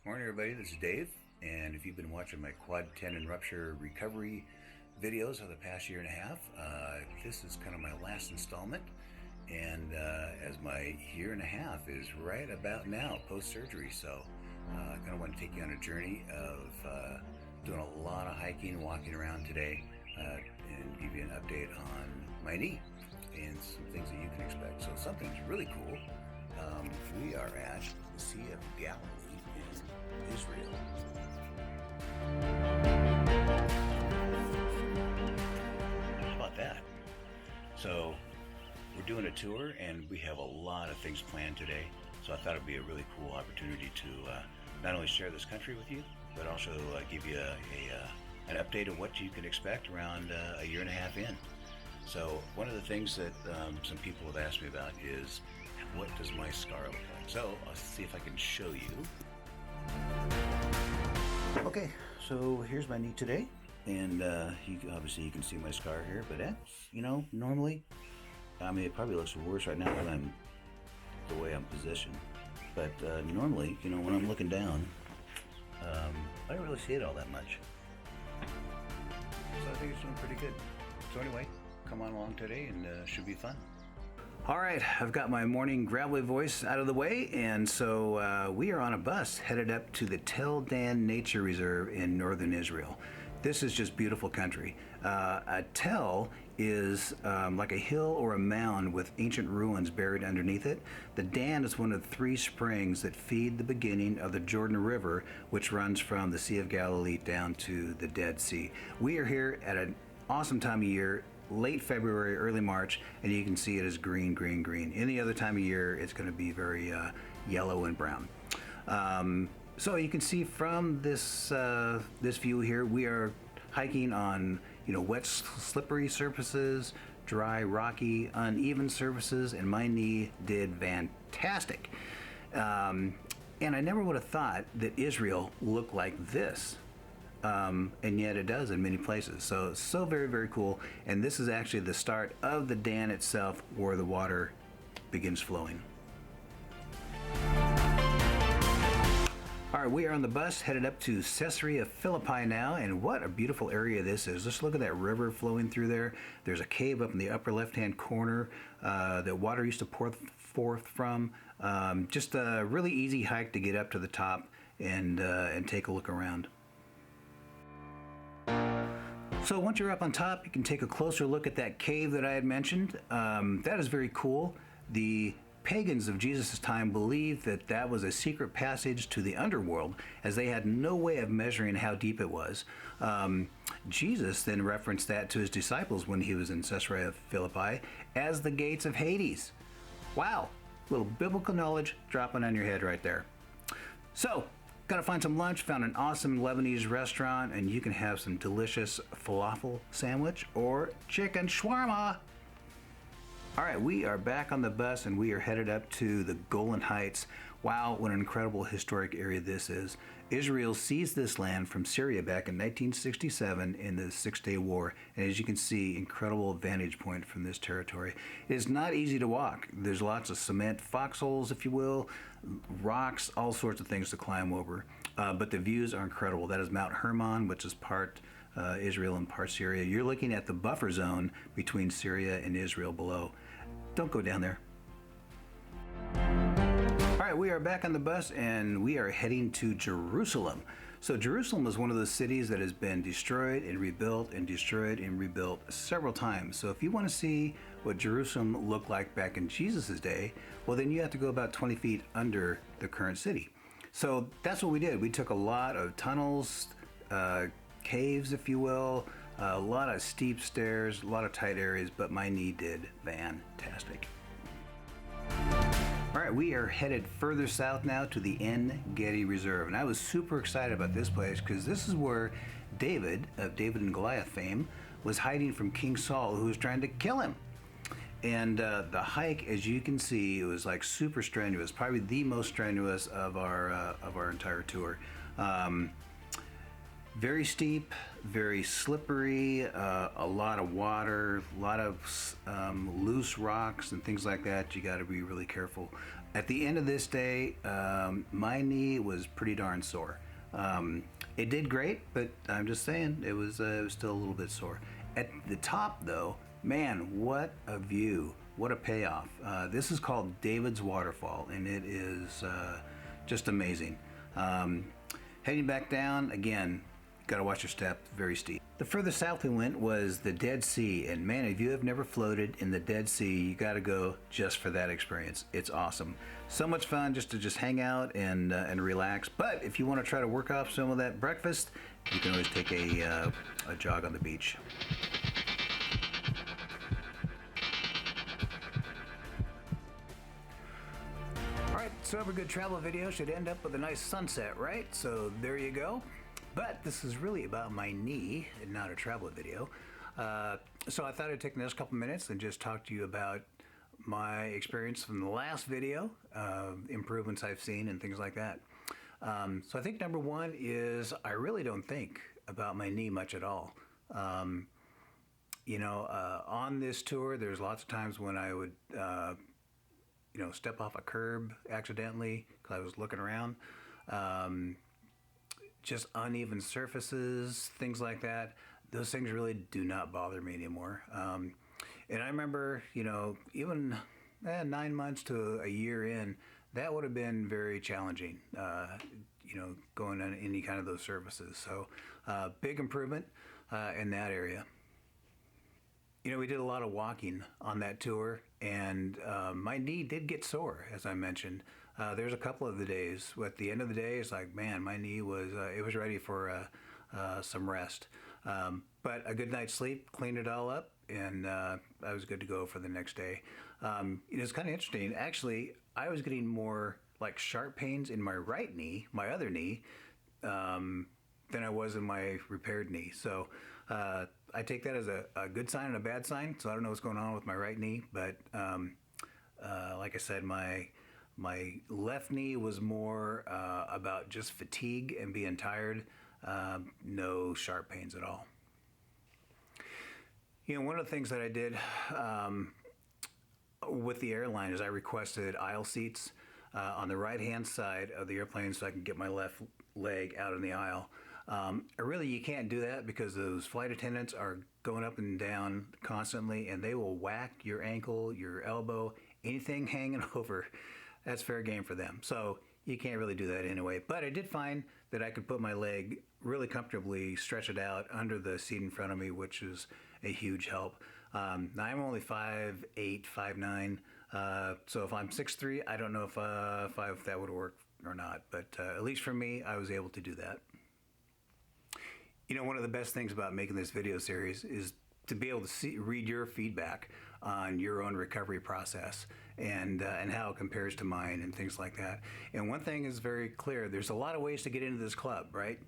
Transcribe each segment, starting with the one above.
Morning everybody, this is Dave, and if you've been watching my quad tendon rupture recovery videos over the past year and a half, this is kind of my last installment, and as my year and a half is right about now, post-surgery, so I kind of want to take you on a journey of doing a lot of hiking, walking around today, and give you an update on my knee and some things that you can expect. So something's really cool. We are at the Sea of Galilee in Israel. How about that? So we're doing a tour and we have a lot of things planned today. So I thought it'd be a really cool opportunity to not only share this country with you, but also give you an update of what you can expect around a year and a half in. So one of the things that some people have asked me about is, what does my scar look like? So I'll see if I can show you. Okay, so here's my knee today, and obviously you can see my scar here, but that's, normally, it probably looks worse right now than the way I'm positioned. But normally, when I'm looking down, I don't really see it all that much. So I think it's doing pretty good. So anyway, come on along today and should be fun. All right, I've got my morning gravelly voice out of the way, and so we are on a bus headed up to the Tel Dan Nature Reserve in northern Israel. This is just beautiful country. A tel is like a hill or a mound with ancient ruins buried underneath it. The Dan is one of 3 springs that feed the beginning of the Jordan River, which runs from the Sea of Galilee down to the Dead Sea. We are here at an awesome time of year, late February, early March, and you can see it is green, green, green. Any other time of year, it's going to be very yellow and brown. So you can see from this this view here, we are hiking on wet, slippery surfaces, dry, rocky, uneven surfaces, and my knee did fantastic. And I never would have thought that Israel looked like this. And yet it does in many places. So very, very cool. And this is actually the start of the Dan itself, where the water begins flowing. All right, we are on the bus headed up to Caesarea Philippi now, and what a beautiful area this is. Just look at that river flowing through there. There's a cave up in the upper left-hand corner that water used to pour forth from. Just a really easy hike to get up to the top and take a look around. So once you're up on top, you can take a closer look at that cave that I had mentioned. That is very cool. The pagans of Jesus' time believed that that was a secret passage to the underworld, as they had no way of measuring how deep it was. Jesus then referenced that to his disciples when he was in Caesarea Philippi as the gates of Hades. Wow, a little biblical knowledge dropping on your head right there. So, gotta find some lunch, found an awesome Lebanese restaurant, and you can have some delicious falafel sandwich or chicken shawarma. All right, we are back on the bus and we are headed up to the Golan Heights. Wow, what an incredible historic area this is. Israel seized this land from Syria back in 1967 in the Six-Day War. And as you can see, incredible vantage point from this territory. It is not easy to walk. There's lots of cement foxholes, if you will, rocks, all sorts of things to climb over. But the views are incredible. That is Mount Hermon, which is part Israel and part Syria. You're looking at the buffer zone between Syria and Israel below. Don't go down there. All right, we are back on the bus and we are heading to Jerusalem. So Jerusalem is one of those cities that has been destroyed and rebuilt and destroyed and rebuilt several times. So if you want to see what Jerusalem looked like back in Jesus' day, well then you have to go about 20 feet under the current city. So that's what we did. We took a lot of tunnels, caves, if you will, a lot of steep stairs, a lot of tight areas, but my knee did fantastic. All right, we are headed further south now to the En Gedi Reserve, and I was super excited about this place because this is where David, of David and Goliath fame, was hiding from King Saul, who was trying to kill him. And the hike, as you can see, it was like super strenuous, probably the most strenuous of our entire tour. Very steep, very slippery, a lot of water, a lot of loose rocks and things like that. You got to be really careful. At the end of this day, my knee was pretty darn sore. It did great, but I'm just saying it was still a little bit sore. At the top though, man, what a view, what a payoff. This is called David's Waterfall, and it is just amazing. Heading back down, again, gotta watch your step, very steep. The further south we went was the Dead Sea, and man, if you have never floated in the Dead Sea, you gotta go just for that experience. It's awesome. So much fun just to hang out and relax. But if you want to try to work off some of that breakfast, you can always take a jog on the beach. Alright, so every good travel video should end up with a nice sunset, right? So there you go. But this is really about my knee and not a travel video. So I thought I'd take the next couple minutes and just talk to you about my experience from the last video, improvements I've seen and things like that. So I think number one is I really don't think about my knee much at all. You know, on this tour, there's lots of times when I would, you know, step off a curb accidentally because I was looking around. Just uneven surfaces, things like that. Those things really do not bother me anymore. And I remember, you know, even 9 months to a year in, that would have been very challenging, you know, going on any kind of those surfaces. So big improvement in that area. You know, we did a lot of walking on that tour, and my knee did get sore, as I mentioned. There's a couple of the days. At the end of the day, it's like, man, my knee was it was ready for some rest. But a good night's sleep cleaned it all up, and I was good to go for the next day. It's kind of interesting. Actually, I was getting more like sharp pains in my right knee, my other knee, than I was in my repaired knee. So I take that as a good sign and a bad sign. So I don't know what's going on with my right knee, but like I said, my left knee was more about just fatigue and being tired, no sharp pains at all. You know, one of the things that I did with the airline is I requested aisle seats on the right-hand side of the airplane so I can get my left leg out in the aisle. Really, you can't do that because those flight attendants are going up and down constantly, and they will whack your ankle, your elbow, anything hanging over. That's fair game for them. So you can't really do that anyway. But I did find that I could put my leg really comfortably, stretch it out under the seat in front of me, which is a huge help. Now I'm only 5'8", 5'9", so if I'm 6'3", I don't know if that would work or not. But at least for me, I was able to do that. You know, one of the best things about making this video series is to be able to read your feedback on your own recovery process and how it compares to mine and things like that. And one thing is very clear: there's a lot of ways to get into this club, right?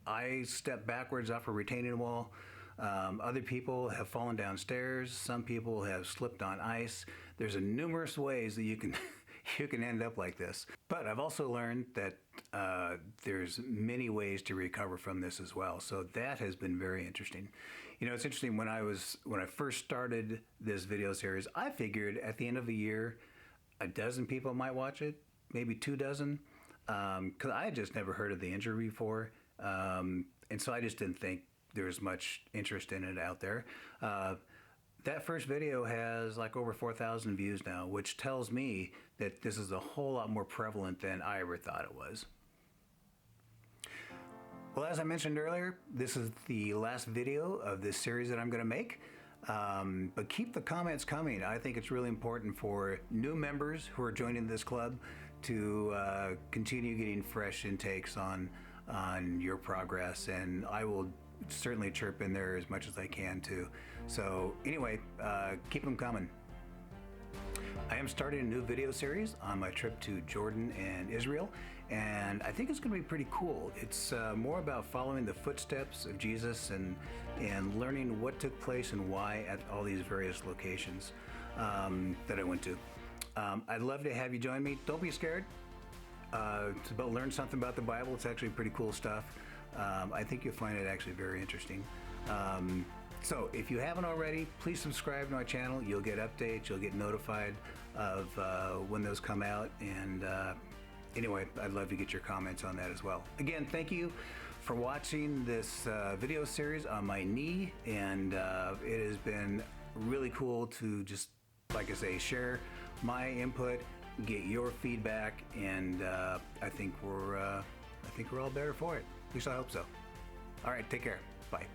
I stepped backwards off a retaining wall. Other people have fallen downstairs. Some people have slipped on ice. There's numerous ways that you can you can end up like this. But I've also learned that there's many ways to recover from this as well. So that has been very interesting. You know, it's interesting, when I first started this video series, I figured at the end of the year, a dozen people might watch it, maybe 2 dozen, because I had just never heard of the injury before. And so I just didn't think there was much interest in it out there. That first video has like over 4,000 views now, which tells me that this is a whole lot more prevalent than I ever thought it was. Well, as I mentioned earlier, this is the last video of this series that I'm going to make. But keep the comments coming. I think it's really important for new members who are joining this club to continue getting fresh intakes on your progress, and I will certainly chirp in there as much as I can too. So anyway, keep them coming. I am starting a new video series on my trip to Jordan and Israel, and I think it's going to be pretty cool. It's more about following the footsteps of Jesus and learning what took place and why at all these various locations that I went to. I'd love to have you join me. Don't be scared. It's about learn something about the Bible. It's actually pretty cool stuff. I think you'll find it actually very interesting. So if you haven't already, please subscribe to my channel. You'll get updates, you'll get notified of when those come out. And anyway, I'd love to get your comments on that as well. Again, thank you for watching this video series on my knee, and it has been really cool to just, like I say, share my input, get your feedback, and I think we're all better for it. At least I hope so. All right, take care. Bye.